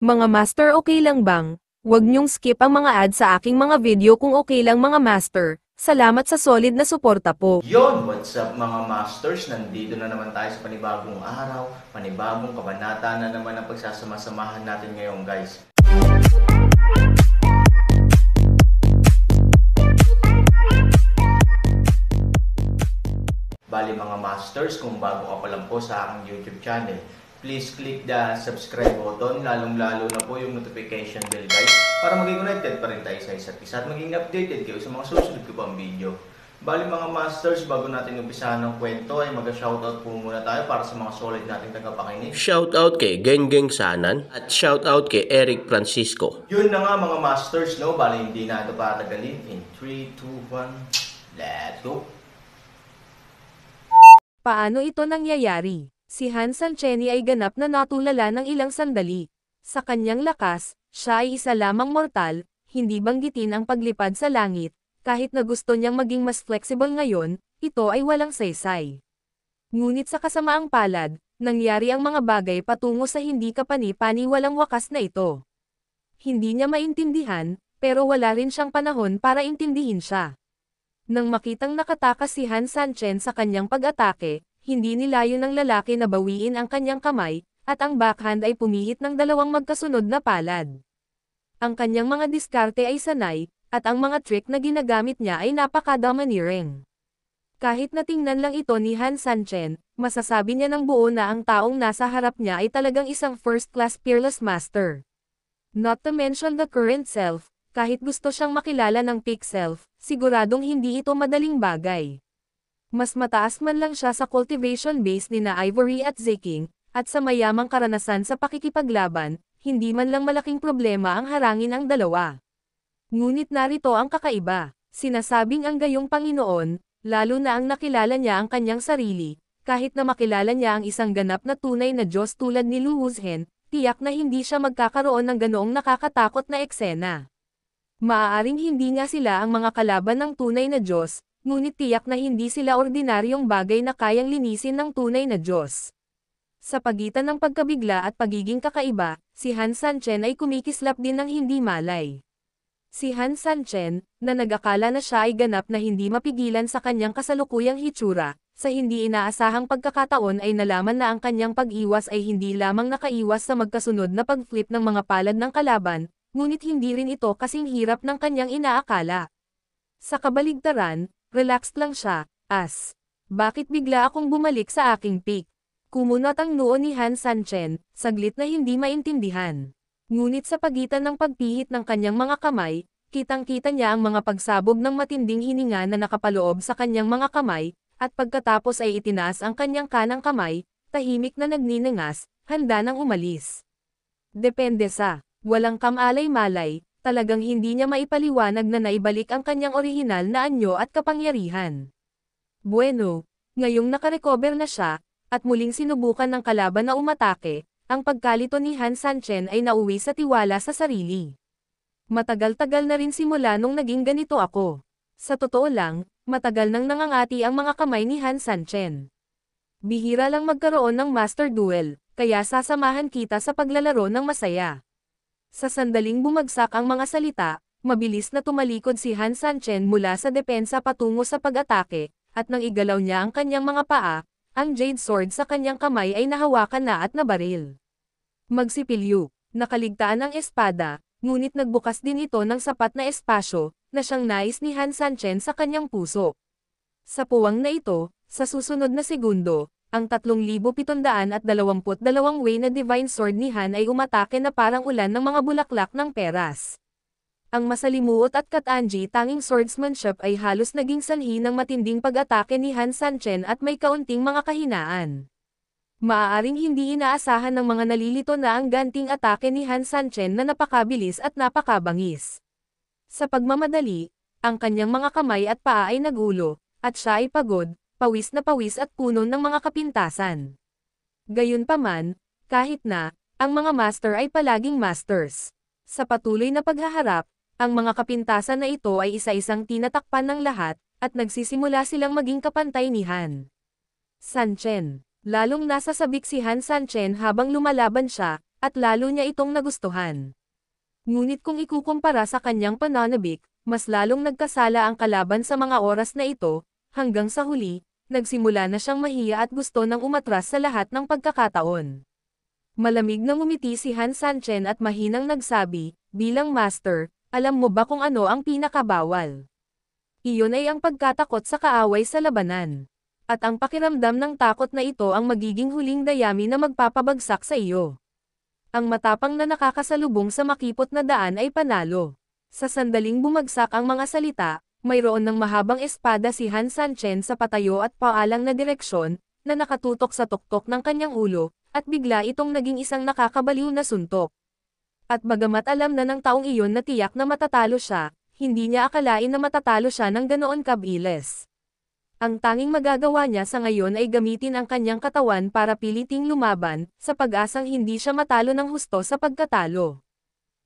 Mga master, okay lang bang? Huwag niyong skip ang mga ads sa aking mga video kung okay lang mga master. Salamat sa solid na suporta po. Yon, what's up mga masters? Nandito na naman tayo sa panibagong araw, panibagong kabanata na naman ang pagsasama-samahan natin ngayon, guys. Bali mga masters, kung bago ka pa lang po sa aking YouTube channel, please click the subscribe button, lalong-lalo na po yung notification bell, guys, para maging connected pa rin tayo sa isa't isa at maging updated kayo sa mga susunod ko pang video. Bali mga masters, bago natin umpisahan ng kwento ay mag-shoutout po muna tayo para sa mga solid nating tagapakinig. Shoutout kay Geng Sanan at shoutout kay Eric Francisco. Yun na nga mga masters, no? Bali hindi na ito patagalin. In 3, 2, 1, let's go! Paano ito nangyayari? Si Han Sancheni ay ganap na natulala ng ilang sandali. Sa kanyang lakas, siya ay isa lamang mortal, hindi banggitin ang paglipad sa langit. Kahit na gusto niyang maging mas flexible ngayon, ito ay walang saysay. Ngunit sa kasamaang palad, nangyari ang mga bagay patungo sa hindi kapani-pani walang wakas na ito. Hindi niya maintindihan, pero wala rin siyang panahon para intindihin siya. Nang makitang nakatakas si Han Sanchen sa kanyang pag-atake, hindi nilayon ng lalaki na bawiin ang kanyang kamay, at ang backhand ay pumihit ng dalawang magkasunod na palad. Ang kanyang mga diskarte ay sanay, at ang mga trick na ginagamit niya ay napaka-domineering. Kahit na tingnan lang ito ni Han Sanchen, masasabi niya ng buo na ang taong nasa harap niya ay talagang isang first-class peerless master. Not to mention the current self, kahit gusto siyang makilala ng peak self, siguradong hindi ito madaling bagay. Mas mataas man lang siya sa cultivation base ni na Ivory at Zeking, at sa mayamang karanasan sa pakikipaglaban, hindi man lang malaking problema ang harangin ang dalawa. Ngunit narito ang kakaiba, sinasabing ang gayong Panginoon, lalo na ang nakilala niya ang kanyang sarili, kahit na makilala niya ang isang ganap na tunay na Diyos tulad ni Lu Wuzhen, tiyak na hindi siya magkakaroon ng ganoong nakakatakot na eksena. Maaaring hindi nga sila ang mga kalaban ng tunay na Diyos, ngunit tiyak na hindi sila ordinaryong bagay na kayang linisin ng tunay na Diyos. Sa pagitan ng pagkabigla at pagiging kakaiba, si Han Sanchen ay kumikislap din ng hindi malay. Si Han Sanchen, na nag-akala na siya ay ganap na hindi mapigilan sa kanyang kasalukuyang hitsura, sa hindi inaasahang pagkakataon ay nalaman na ang kanyang pag-iwas ay hindi lamang nakaiwas sa magkasunod na pag-flip ng mga palad ng kalaban, ngunit hindi rin ito kasing hirap ng kanyang inaakala. Sa kabaligtaran, relaxed lang siya, bakit bigla akong bumalik sa aking peak? Kumunot ang noo ni Han Sanchen, saglit na hindi maintindihan. Ngunit sa pagitan ng pagpihit ng kanyang mga kamay, kitang-kita niya ang mga pagsabog ng matinding hininga na nakapaloob sa kanyang mga kamay, at pagkatapos ay itinaas ang kanyang kanang kamay, tahimik na nagniningas, handa nang umalis. Depende sa, walang kamalay-malay, talagang hindi niya maipaliwanag na naibalik ang kanyang orihinal na anyo at kapangyarihan. Bueno, ngayong nakarecover na siya, at muling sinubukan ng kalaban na umatake, ang pagkalito ni Han Sanchen ay nauwi sa tiwala sa sarili. Matagal-tagal na rin simula nung naging ganito ako. Sa totoo lang, matagal nang nangangati ang mga kamay ni Han Sanchen. Bihira lang magkaroon ng master duel, kaya sasamahan kita sa paglalaro ng masaya. Sa sandaling bumagsak ang mga salita, mabilis na tumalikod si Han Sanchen mula sa depensa patungo sa pag-atake, at nang igalaw niya ang kanyang mga paa, ang jade sword sa kanyang kamay ay nahawakan na at nabaril. Magsipilyo, nakaligtaan ang espada, ngunit nagbukas din ito ng sapat na espasyo, na siyang nais ni Han Sanchen sa kanyang puso. Sa puwang na ito, sa susunod na segundo, ang 3,722 way na Divine Sword ni Han ay umatake na parang ulan ng mga bulaklak ng peras. Ang masalimuot at katanji tanging swordsmanship ay halos naging sanhi ng matinding pag-atake ni Han Sanchen at may kaunting mga kahinaan. Maaaring hindi inaasahan ng mga nalilito na ang ganting atake ni Han Sanchen na napakabilis at napakabangis. Sa pagmamadali, ang kanyang mga kamay at paa ay nagulo, at siya ay pagod, pawis na pawis at puno ng mga kapintasan. Gayunpaman, kahit na, ang mga master ay palaging masters. Sa patuloy na paghaharap, ang mga kapintasan na ito ay isa-isang tinatakpan ng lahat, at nagsisimula silang maging kapantay ni Han Sanchen. Lalong nasa sabik si Han Sanchen habang lumalaban siya, at lalo niya itong nagustuhan. Ngunit kung ikukumpara sa kanyang pananabik, mas lalong nagkasala ang kalaban sa mga oras na ito, hanggang sa huli, nagsimula na siyang mahiya at gusto nang umatras sa lahat ng pagkakataon. Malamig na ngumiti si Han Sanchen at mahinang nagsabi, bilang master, alam mo ba kung ano ang pinakabawal? Iyon ay ang pagkatakot sa kaaway sa labanan. At ang pakiramdam ng takot na ito ang magiging huling dayami na magpapabagsak sa iyo. Ang matapang na nakakasalubong sa makipot na daan ay panalo. Sa sandaling bumagsak ang mga salita, mayroon ng mahabang espada si Han Sanchen sa patayo at paalang na direksyon, na nakatutok sa tuktok ng kanyang ulo, at bigla itong naging isang nakakabaliw na suntok. At bagamat alam na ng taong iyon na tiyak na matatalo siya, hindi niya akalain na matatalo siya ng ganoon kabilis. Ang tanging magagawa niya sa ngayon ay gamitin ang kanyang katawan para piliting lumaban, sa pag-asang hindi siya matalo ng husto sa pagkatalo.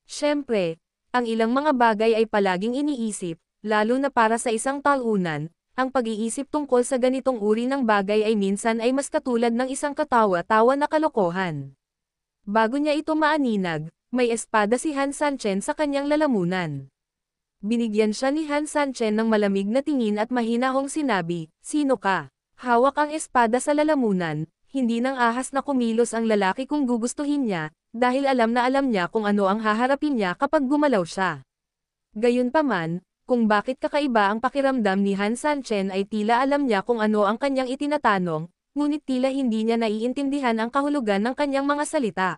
Siyempre, ang ilang mga bagay ay palaging iniisip, lalo na para sa isang talunan, ang pag-iisip tungkol sa ganitong uri ng bagay ay minsan ay mas katulad ng isang katawa-tawa na kalokohan. Bago niya ito maaninag, may espada si Han Sanchen sa kanyang lalamunan. Binigyan siya ni Han Sanchen ng malamig na tingin at mahinahong sinabi, "Sino ka?" Hawak ang espada sa lalamunan, hindi nang ahas na kumilos ang lalaki kung gugustuhin niya, dahil alam na alam niya kung ano ang haharapin niya kapag gumalaw siya. Gayunpaman, kung bakit kakaiba ang pakiramdam ni Han Sanchen ay tila alam niya kung ano ang kanyang itinatanong, ngunit tila hindi niya naiintindihan ang kahulugan ng kanyang mga salita.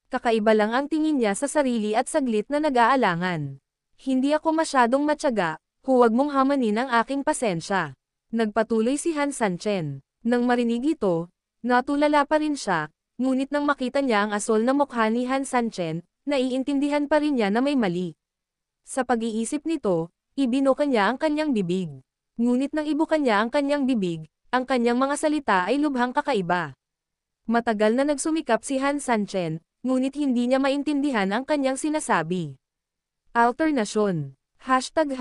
Kakaiba lang ang tingin niya sa sarili at saglit na nag-aalangan. Hindi ako masyadong matyaga, huwag mong hamanin ang aking pasensya. Nagpatuloy si Han Sanchen. Nang marinig ito, natulala pa rin siya, ngunit nang makita niya ang asol na mukha ni Han Sanchen, naiintindihan pa rin niya na may mali. Sa pag-iisip nito, ibinuka niya ang kanyang bibig. Ngunit nang ibuka niya ang kanyang bibig, ang kanyang mga salita ay lubhang kakaiba. Matagal na nagsumikap si Han Sanchen, ngunit hindi niya maintindihan ang kanyang sinasabi. Alternasyon. Hashtag.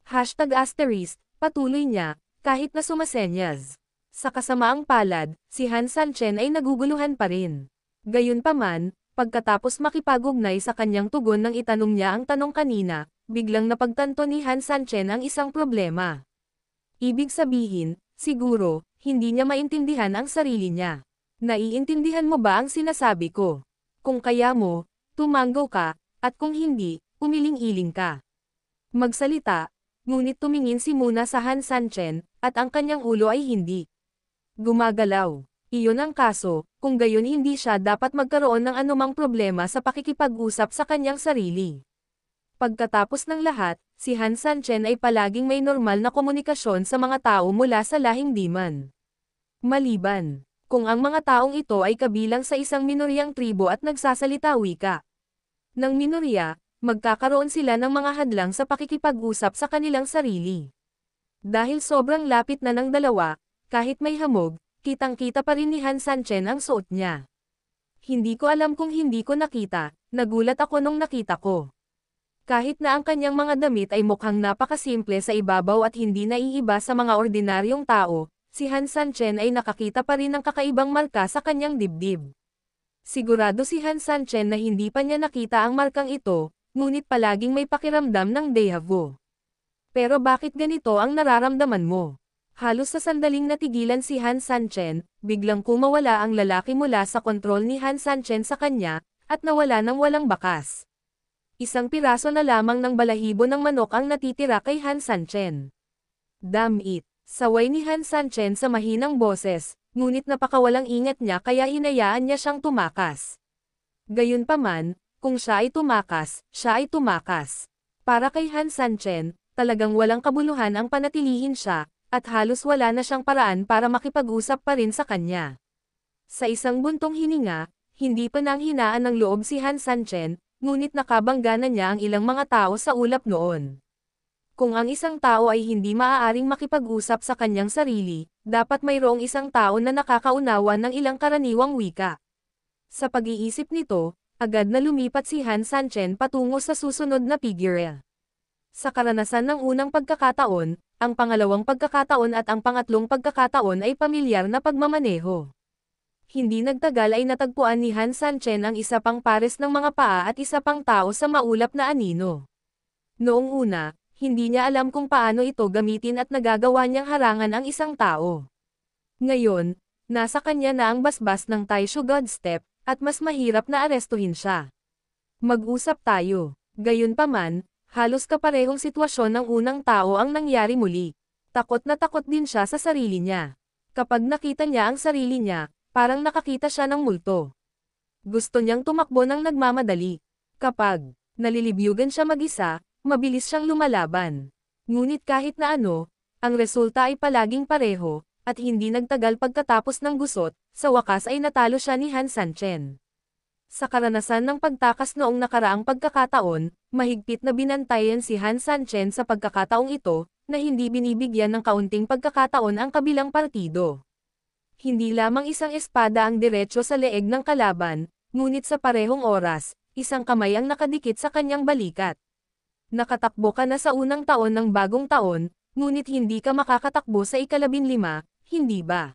Hashtag asterisk, patuloy niya, kahit na sumasenyas. Sa kasamaang palad, si Han Sanchen ay naguguluhan pa rin. Gayunpaman, pagkatapos makipag-ugnay sa kanyang tugon nang itanong niya ang tanong kanina, biglang napagtanto ni Han Sanchen ang isang problema. Ibig sabihin, siguro, hindi niya maintindihan ang sarili niya. Naiintindihan mo ba ang sinasabi ko? Kung kaya mo, tumanggo ka, at kung hindi, umiling-iling ka. Magsalita, ngunit tumingin si Muna sa Han Sanchen, at ang kanyang ulo ay hindi gumagalaw. Iyon ang kaso, kung gayon hindi siya dapat magkaroon ng anumang problema sa pakikipag-usap sa kanyang sarili. Pagkatapos ng lahat, si Han Sanchen ay palaging may normal na komunikasyon sa mga tao mula sa lahing Demon. Maliban, kung ang mga taong ito ay kabilang sa isang minoryang tribo at nagsasalita wika ng minorya, magkakaroon sila ng mga hadlang sa pakikipag-usap sa kanilang sarili. Dahil sobrang lapit na ng dalawa, kahit may hamog, kitang-kita pa rin ni Han Sanchen ang suot niya. Hindi ko alam kung hindi ko nakita, nagulat ako nung nakita ko. Kahit na ang kanyang mga damit ay mukhang napakasimple sa ibabaw at hindi naiiba sa mga ordinaryong tao, si Han Sanchen ay nakakita pa rin ng kakaibang marka sa kanyang dibdib. Sigurado si Han Sanchen na hindi pa niya nakita ang markang ito, ngunit palaging may pakiramdam ng déjà vu. Pero bakit ganito ang nararamdaman mo? Halos sa sandaling natigilan si Han Sanchen, biglang kumawala ang lalaki mula sa kontrol ni Han Sanchen sa kanya, at nawala ng walang bakas. Isang piraso na lamang ng balahibo ng manok ang natitira kay Han Sanchen. Damn it! Saway ni Han Sanchen sa mahinang boses, ngunit napakawalang ingat niya kaya hinayaan niya siyang tumakas. Gayunpaman, kung siya ay tumakas, siya ay tumakas. Para kay Han Sanchen, talagang walang kabuluhan ang panatilihin siya, at halos wala na siyang paraan para makipag-usap pa rin sa kanya. Sa isang buntong hininga, hindi pa nang hinaan ng loob si Han Sanchen, ngunit nakabangga na niya ang ilang mga tao sa ulap noon. Kung ang isang tao ay hindi maaaring makipag-usap sa kanyang sarili, dapat mayroong isang tao na nakakaunawa ng ilang karaniwang wika. Sa pag-iisip nito, agad na lumipat si Han Sanchen patungo sa susunod na figure. Sa karanasan ng unang pagkakataon, ang pangalawang pagkakataon at ang pangatlong pagkakataon ay pamilyar na pagmamaneho. Hindi nagtagal ay natagpuan ni Han Sanchen ang isa pang pares ng mga paa at isa pang tao sa maulap na anino. Noong una, hindi niya alam kung paano ito gamitin at nagagawa niyang harangan ang isang tao. Ngayon, nasa kanya na ang basbas ng Taisho God Step, at mas mahirap na arestuhin siya. Mag-usap tayo. Gayunpaman, halos kaparehong sitwasyon ng unang tao ang nangyari muli. Takot na takot din siya sa sarili niya. Kapag nakita niya ang sarili niya, parang nakakita siya ng multo. Gusto niyang tumakbo ng nagmamadali. Kapag nalilibyugan siya mag-isa, mabilis siyang lumalaban. Ngunit kahit na ano, ang resulta ay palaging pareho, at hindi nagtagal pagkatapos ng gusot, sa wakas ay natalo siya ni Han Sanchen. Sa karanasan ng pagtakas noong nakaraang pagkakataon, mahigpit na binantayan si Han Sanchen sa pagkakataong ito, na hindi binibigyan ng kaunting pagkakataon ang kabilang partido. Hindi lamang isang espada ang diretso sa leeg ng kalaban, ngunit sa parehong oras, isang kamay ang nakadikit sa kanyang balikat. Nakatakbo ka na sa unang taon ng bagong taon, ngunit hindi ka makakatakbo sa ika-15, hindi ba?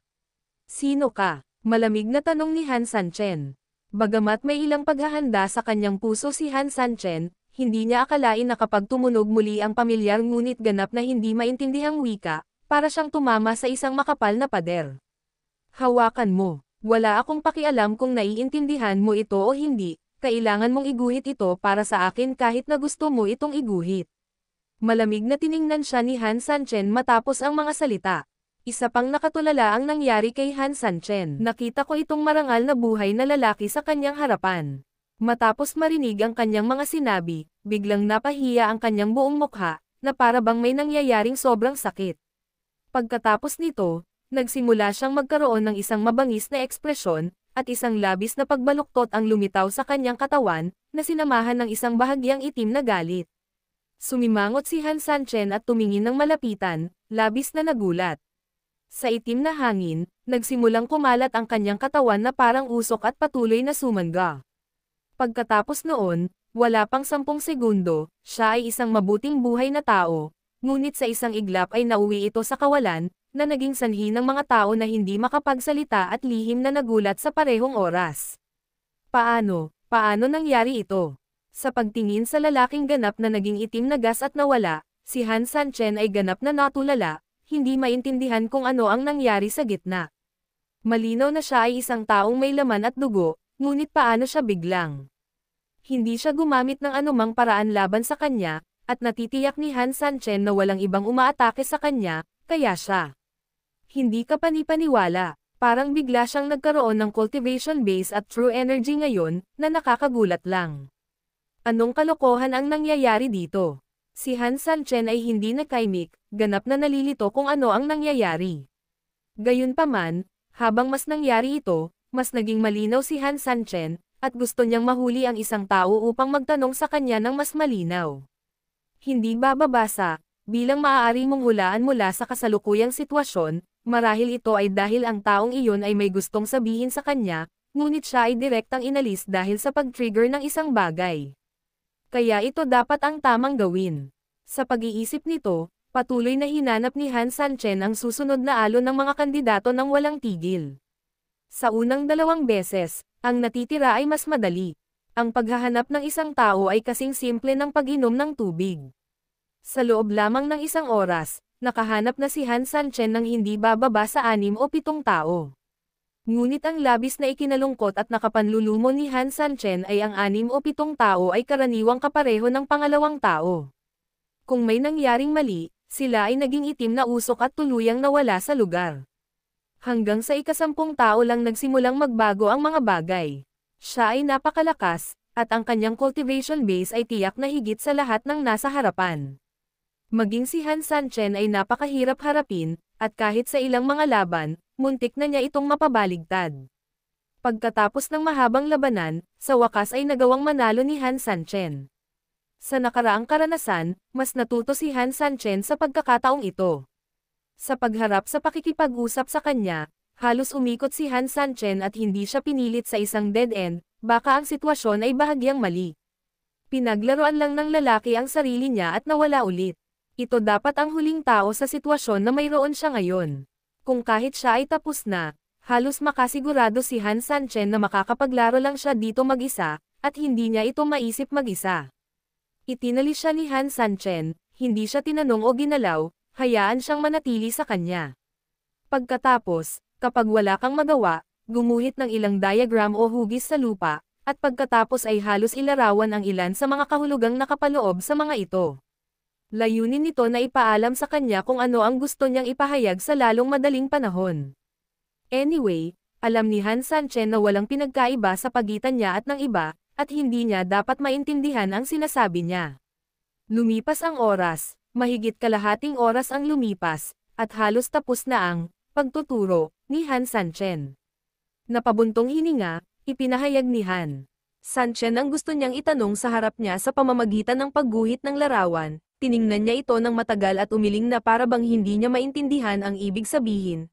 Sino ka? Malamig na tanong ni Han Sanchen. Bagamat may ilang paghahanda sa kanyang puso si Han Sanchen, hindi niya akalain na kapag tumunog muli ang pamilyar ngunit ganap na hindi maintindihang wika, para siyang tumama sa isang makapal na pader. Hawakan mo. Wala akong pakialam kung naiintindihan mo ito o hindi, kailangan mong iguhit ito para sa akin kahit na gusto mo itong iguhit. Malamig na tiningnan siya ni Han Sanchen matapos ang mga salita. Isa pang nakatulala ang nangyari kay Han Sanchen. Nakita ko itong marangal na buhay na lalaki sa kanyang harapan. Matapos marinig ang kanyang mga sinabi, biglang napahiya ang kanyang buong mukha, na para bang may nangyayaring sobrang sakit. Pagkatapos nito, nagsimula siyang magkaroon ng isang mabangis na ekspresyon, at isang labis na pagbaluktot ang lumitaw sa kanyang katawan, na sinamahan ng isang bahagyang itim na galit. Sumimangot si Han Sanchen at tumingin ng malapitan, labis na nagulat. Sa itim na hangin, nagsimulang kumalat ang kanyang katawan na parang usok at patuloy na sumangga. Pagkatapos noon, wala pang 10 segundo, siya ay isang mabuting buhay na tao, ngunit sa isang iglap ay nauwi ito sa kawalan, na naging sanhi ng mga tao na hindi makapagsalita at lihim na nagulat sa parehong oras. Paano nangyari ito? Sa pagtingin sa lalaking ganap na naging itim na gas at nawala, si Han Sanchen ay ganap na natulala, hindi maintindihan kung ano ang nangyari sa gitna. Malinaw na siya ay isang taong may laman at dugo, ngunit paano siya biglang? Hindi siya gumamit ng anumang paraan laban sa kanya, at natitiyak ni Han Sanchen na walang ibang umaatake sa kanya, kaya siya hindi ka panipaniwala. Parang bigla siyang nagkaroon ng cultivation base at true energy ngayon, na nakakagulat lang. Anong kalokohan ang nangyayari dito? Si Han Sanchen ay hindi nakaimik, ganap na nalilito kung ano ang nangyayari. Gayunpaman, habang mas nangyari ito, mas naging malinaw si Han Sanchen, at gusto niyang mahuli ang isang tao upang magtanong sa kanya ng mas malinaw. Hindi bababasa, bilang maaari mong hulaan mula sa kasalukuyang sitwasyon, marahil ito ay dahil ang taong iyon ay may gustong sabihin sa kanya, ngunit siya ay direktang inalis dahil sa pag-trigger ng isang bagay. Kaya ito dapat ang tamang gawin. Sa pag-iisip nito, patuloy na hinanap ni Han Sanchen ang susunod na alon ng mga kandidato ng walang tigil. Sa unang 2 beses, ang natitira ay mas madali. Ang paghahanap ng isang tao ay kasing simple ng pag-inom ng tubig. Sa loob lamang ng 1 oras, nakahanap na si Han Sanchen ng hindi bababa sa 6 o 7 tao. Ngunit ang labis na ikinalungkot at nakapanlulumo ni Han Sanchen ay ang 6 o 7 tao ay karaniwang kapareho ng pangalawang tao. Kung may nangyaring mali, sila ay naging itim na usok at tuluyang nawala sa lugar. Hanggang sa ika-10 tao lang nagsimulang magbago ang mga bagay. Siya ay napakalakas, at ang kanyang cultivation base ay tiyak na higit sa lahat ng nasa harapan. Maging si Han Sanchen ay napakahirap harapin, at kahit sa ilang mga laban, muntik na niya itong mapabaligtad. Pagkatapos ng mahabang labanan, sa wakas ay nagawang manalo ni Han Sanchen. Sa nakaraang karanasan, mas natuto si Han Sanchen sa pagkakataong ito. Sa pagharap sa pakikipag-usap sa kanya, halos umikot si Han Sanchen at hindi siya pinilit sa isang dead end, baka ang sitwasyon ay bahagyang mali. Pinaglaruan lang ng lalaki ang sarili niya at nawala ulit. Ito dapat ang huling tao sa sitwasyon na mayroon siya ngayon. Kung kahit siya ay tapos na, Halos makasigurado si Han Sanchen na makakapaglaro lang siya dito mag-isa, at hindi niya ito maisip mag-isa. Itinalis siya ni Han Sanchen, hindi siya tinanong o ginalaw, hayaan siyang manatili sa kanya. Pagkatapos, kapag wala kang magawa, gumuhit ng ilang diagram o hugis sa lupa, at pagkatapos ay halos ilarawan ang ilan sa mga kahulugang nakapaloob sa mga ito. Layunin nito na ipaalam sa kanya kung ano ang gusto niyang ipahayag sa lalong madaling panahon. Anyway, alam ni Han Sanchen na walang pinagkaiba sa pagitan niya at ng iba, at hindi niya dapat maintindihan ang sinasabi niya. Lumipas ang oras, mahigit kalahating oras ang lumipas, at halos tapos na ang pagtuturo ni Han Sanchen. Napabuntong hininga, ipinahayag ni Han Sanchen ang gusto niyang itanong sa harap niya sa pamamagitan ng pagguhit ng larawan. Tiningnan niya ito ng matagal at umiling na para bang hindi niya maintindihan ang ibig sabihin.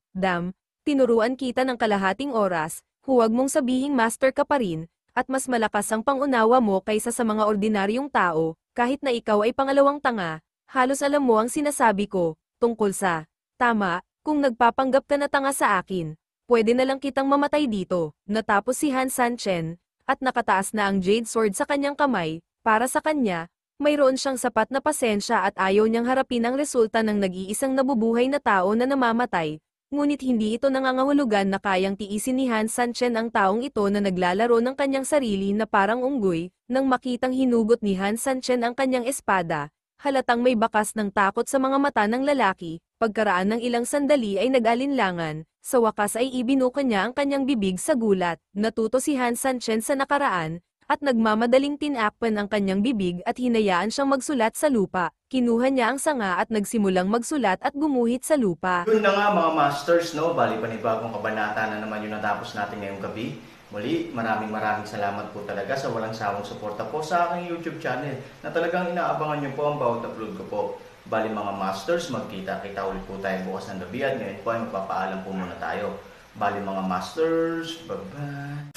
Tinuruan kita ng kalahating oras, huwag mong sabihing master ka pa rin, at mas malakas ang pangunawa mo kaysa sa mga ordinaryong tao, kahit na ikaw ay pangalawang tanga, halos alam mo ang sinasabi ko, tungkol sa, tama, kung nagpapanggap ka na tanga sa akin, pwede na lang kitang mamatay dito. Natapos si Han Sanchen, at nakataas na ang jade sword sa kanyang kamay, para sa kanya, mayroon siyang sapat na pasensya at ayaw niyang harapin ang resulta ng nag-iisang nabubuhay na tao na namamatay, ngunit hindi ito nangangahulugan na kayang tiisin ni Han Sanchen ang taong ito na naglalaro ng kanyang sarili na parang unggoy. Nang makitang hinugot ni Han Sanchen ang kanyang espada, halatang may bakas ng takot sa mga mata ng lalaki. Pagkaraan ng ilang sandali ay nag-alinlangan, sa wakas ay ibinuka niya ang kanyang bibig sa gulat. Natuto si Han Sanchen sa nakaraan, at nagmamadaling tinakpan ang kanyang bibig at hinayaan siyang magsulat sa lupa. Kinuha niya ang sanga at nagsimulang magsulat at gumuhit sa lupa. Yun na nga mga masters, no? Bali panibagong kabanata na naman yung natapos natin ngayong gabi. Muli, maraming salamat po talaga sa walang sawang suporta po sa aking YouTube channel na talagang inaabangan niyo po ang bawat upload ko po. Bali mga masters, magkita-kita ulit po tayo bukas ng gabi at ngayon po ay magpapaalam po muna tayo. Bali mga masters, bye-bye!